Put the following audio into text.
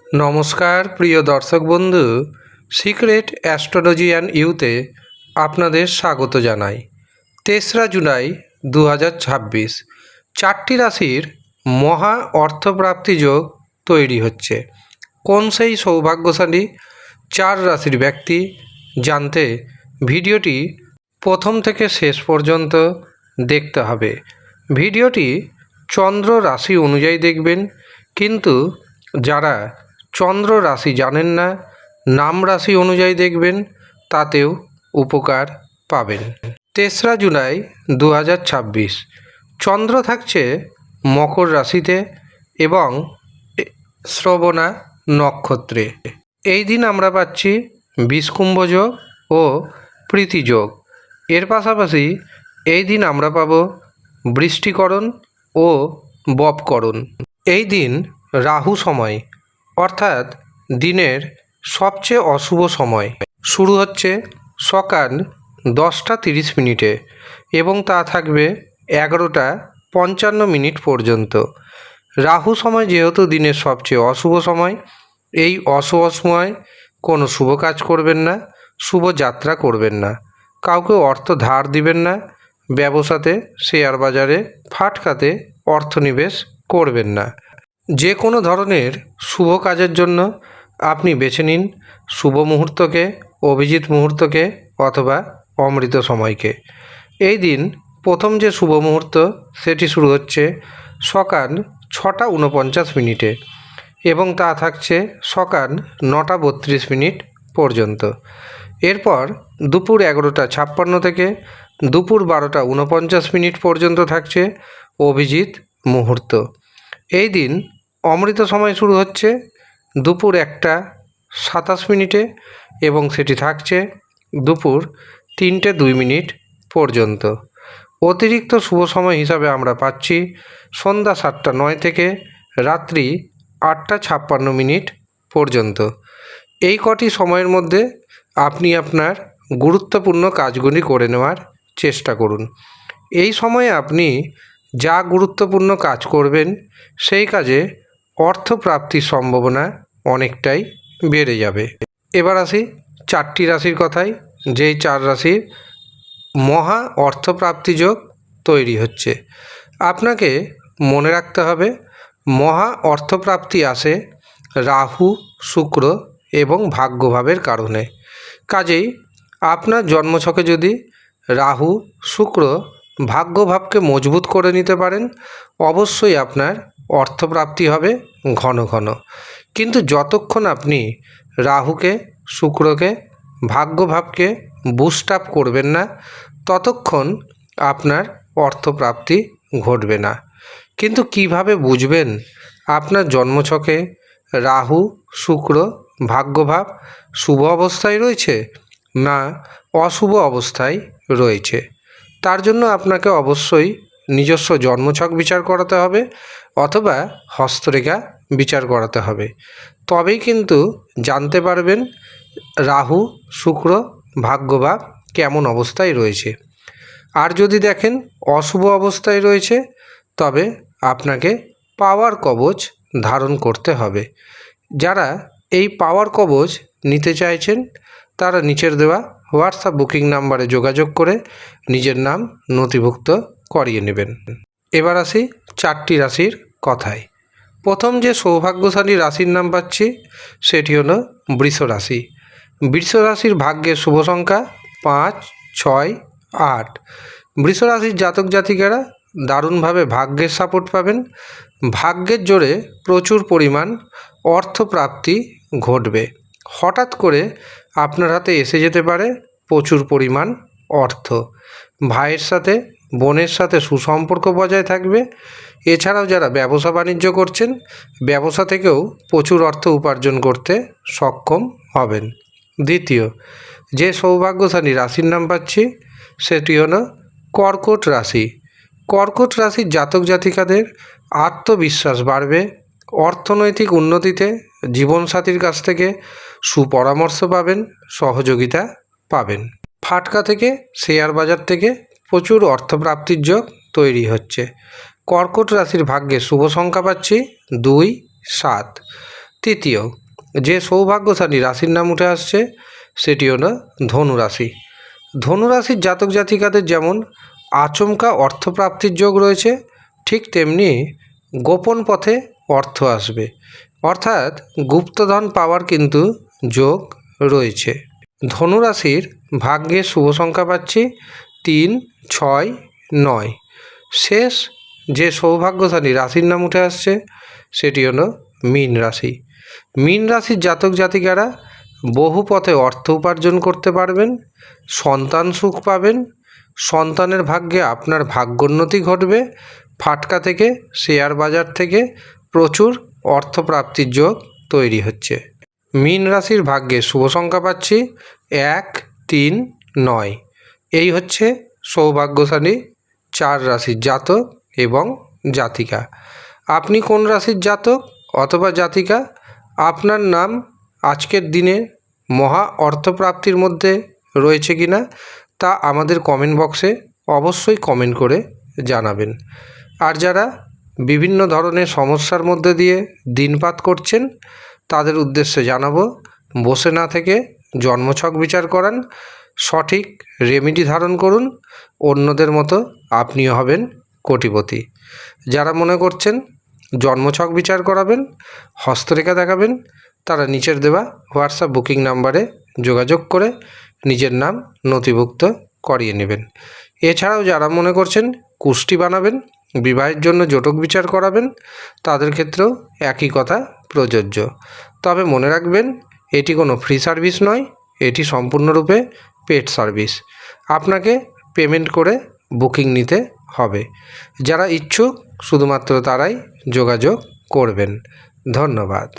নমস্কার প্রিয় দর্শক বন্ধু, সিক্রেট অ্যাস্ট্রোলজি অ্যান্ড ইউতে আপনাদের স্বাগত জানাই। 3রা জুলাই 2026 4টি রাশির মহা অর্থপ্রাপ্তি যোগ তৈরি হচ্ছে। কোন সেই সৌভাগ্যশালী 4 রাশির ব্যক্তি জানতে ভিডিওটি প্রথম থেকে শেষ পর্যন্ত দেখতে হবে। ভিডিওটি চন্দ্র রাশি অনুযায়ী দেখবেন, কিন্তু যারা চন্দ্র রাশি জানেন না, নাম রাশি অনুযায়ী দেখবেন, তাতেও উপকার পাবেন। 3রা জুলাই 2026 চন্দ্র থাকছে মকর রাশিতে এবং শ্রবণা নক্ষত্রে। এই দিন আমরা পাচ্ছি বিষকুম্ভ যোগ ও প্রীতি যোগ। এর পাশাপাশি এই দিন আমরা পাব বৃষ্টিকরণ ও বপকরণ। এই দিন রাহু সময় অর্থাৎ দিনের সবচেয়ে অশুভ সময় শুরু হচ্ছে সকাল 10টা 30 মিনিটে এবং তা থাকবে 11টা 55 পর্যন্ত। রাহু সময় যেহেতু দিনের সবচেয়ে অশুভ সময়, এই অশুভ সময় কোনো শুভ কাজ করবেন না, শুভ যাত্রা করবেন না, কাউকে অর্থ ধার দিবেন না, ব্যবসাতে শেয়ার বাজারে ফাটকাতে অর্থ নিবেশ করবেন না। যে কোনো ধরনের শুভ কাজের জন্য আপনি বেছে নিন শুভ মুহূর্তকে, অভিজিৎ মুহূর্তকে অথবা অমৃত সময়কে। এই দিন প্রথম যে শুভ মুহূর্ত সেটি শুরু হচ্ছে সকাল 6টা 49 এবং তা থাকছে সকাল 9টা 32 পর্যন্ত। এরপর দুপুর 11টা 56 থেকে দুপুর 12টা 49 পর্যন্ত থাকছে অভিজিৎ মুহূর্ত। এই দিন অমৃত সময় শুরু হচ্ছে দুপুর 1টা 27 এবং সেটি থাকছে দুপুর 3টে 2 পর্যন্ত। অতিরিক্ত শুভ সময় হিসাবে আমরা পাচ্ছি সন্ধ্যা 7টা 9 থেকে রাত্রি 8টা 56 পর্যন্ত। এই কটি সময়ের মধ্যে আপনি আপনার গুরুত্বপূর্ণ কাজগুলি করে নেওয়ার চেষ্টা করুন। এই সময়ে আপনি যা গুরুত্বপূর্ণ কাজ করবেন সেই কাজে অর্থপ্রাপ্তির সম্ভাবনা অনেকটাই বেড়ে যাবে। এবার আসি 4টি রাশির কথায়, যেই 4 রাশির মহা অর্থপ্রাপ্তি যোগ তৈরি হচ্ছে। আপনাকে মনে রাখতে হবে, মহা অর্থপ্রাপ্তি আসে রাহু, শুক্র এবং ভাগ্যভাবের কারণে। কাজেই আপনার জন্মছকে যদি রাহু, শুক্র ভাগ্যভাবকে মজবুত করে নিতে পারেন, অবশ্যই আপনার অর্থপ্রাপ্তি হবে ঘন ঘন। কিন্তু যতক্ষণ আপনি রাহুকে, শুক্রকে, ভাগ্যভাবকে বুস্ট আপ করবেন না, ততক্ষণ আপনার অর্থপ্রাপ্তি ঘটবে না। কিন্তু কিভাবে বুঝবেন আপনার জন্মছকে রাহু, শুক্র, ভাগ্যভাব শুভ অবস্থায় রয়েছে না অশুভ অবস্থায় রয়েছে? তার জন্য আপনাকে অবশ্যই নিজস্ব জন্মছক বিচার করাতে হবে অথবা হস্তরেখা বিচার করাতে হবে। তবেই কিন্তু জানতে পারবেন রাহু, শুক্র, ভাগ্যভাব কেমন অবস্থায় রয়েছে। আর যদি দেখেন অশুভ অবস্থায় রয়েছে, তবে আপনাকে পাওয়ার কবচ ধারণ করতে হবে। যারা এই পাওয়ার কবচ নিতে চাইছেন তারা নিচের দেওয়া হোয়াটসঅ্যাপ বুকিং নাম্বারে যোগাযোগ করে নিজের নাম নথিভুক্ত করিয়ে নেবেন। এবার আসি 4টি রাশির কথায়। প্রথম যে সৌভাগ্যশালী রাশির নাম পাচ্ছি সেটি হলো বৃষ রাশি। বৃষ রাশির ভাগ্যের শুভ সংখ্যা 5, 6, 8। বৃষ রাশির জাতক জাতিকারা দারুণভাবে ভাগ্যের সাপোর্ট পাবেন। ভাগ্যের জোরে প্রচুর পরিমাণ অর্থপ্রাপ্তি ঘটবে। হঠাৎ করে আপনার হাতে এসে যেতে পারে প্রচুর পরিমাণ অর্থ। ভাইয়ের সাথে, বোনের সাথে সুসম্পর্ক বজায় থাকবে। এছাড়াও যারা ব্যবসা বাণিজ্য করছেন, ব্যবসা থেকেও প্রচুর অর্থ উপার্জন করতে সক্ষম হবেন। দ্বিতীয় যে সৌভাগ্যশালী রাশির নাম পাচ্ছি সেটি হলো কর্কট রাশি। কর্কট রাশির জাতক জাতিকাদের আত্মবিশ্বাস বাড়বে। অর্থনৈতিক উন্নতিতে জীবনসাথীর কাছ থেকে সুপরামর্শ পাবেন, সহযোগিতা পাবেন। ফাটকা থেকে, শেয়ার বাজার থেকে প্রচুর অর্থপ্রাপ্তির যোগ তৈরি হচ্ছে। কর্কট রাশির ভাগ্যে শুভ সংখ্যা পাচ্ছি 2, 7। তৃতীয়, যে সৌভাগ্যশালী রাশির নাম উঠে আসছে সেটি হলো ধনুরাশি। ধনুরাশির জাতক জাতিকাদের যেমন আচমকা অর্থপ্রাপ্তির যোগ রয়েছে, ঠিক তেমনি গোপন পথে অর্থ আসবে, অর্থাৎ গুপ্তধন পাওয়ার কিন্তু যোগ রয়েছে। ধনুরাশির ভাগ্যে শুভ সংখ্যা পাচ্ছি 3, 6, 9। শেষ যে সৌভাগ্যশালী রাশির নাম উঠে আসছে সেটি হলো মীন রাশি। মীন রাশির জাতক জাতিকারা বহু পথে অর্থ উপার্জন করতে পারবেন, সন্তান সুখ পাবেন, সন্তানের ভাগ্যে আপনার ভাগ্যোন্নতি ঘটবে, ফাটকা থেকে শেয়ার বাজার থেকে প্রচুর অর্থপ্রাপ্তির যোগ তৈরি হচ্ছে। মীন রাশির ভাগ্যে শুভ সংখ্যা পাচ্ছি 1, 3, 9। এই হচ্ছে সৌভাগ্যশালী 4 রাশির জাতক এবং জাতিকা। আপনি কোন রাশির জাতক অথবা জাতিকা? আপনার নাম আজকের দিনে মহা অর্থপ্রাপ্তির মধ্যে রয়েছে কিনা তা আমাদের কমেন্ট বক্সে অবশ্যই কমেন্ট করে জানাবেন। আর যারা বিভিন্ন ধরনের সমস্যার মধ্যে দিয়ে দিনপাত করছেন তাদের উদ্দেশ্যে জানাবো, বসে না থেকে জন্মছক বিচার করান, সঠিক রেমেডি ধারণ করুন, অন্যদের মতো আপনিও হবেন কোটিপতি। যারা মনে করছেন জন্মছক বিচার করাবেন, হস্তরেখা দেখাবেন, তারা নিচের দেওয়া হোয়াটসঅ্যাপ বুকিং নাম্বারে যোগাযোগ করে নিজের নাম নথিভুক্ত করিয়ে নেবেন। এছাড়াও যারা মনে করছেন কুষ্টি বানাবেন, বিবাহের জন্য জটক বিচার করাবেন, তাদের ক্ষেত্রেও একই কথা প্রযোজ্য। তবে মনে রাখবেন, এটি কোনো ফ্রি সার্ভিস নয়, এটি সম্পূর্ণরূপে পেড সার্ভিস। আপনাকে পেমেন্ট করে বুকিং নিতে হবে। যারা ইচ্ছুক শুধুমাত্র তারাই যোগাযোগ করবেন। ধন্যবাদ।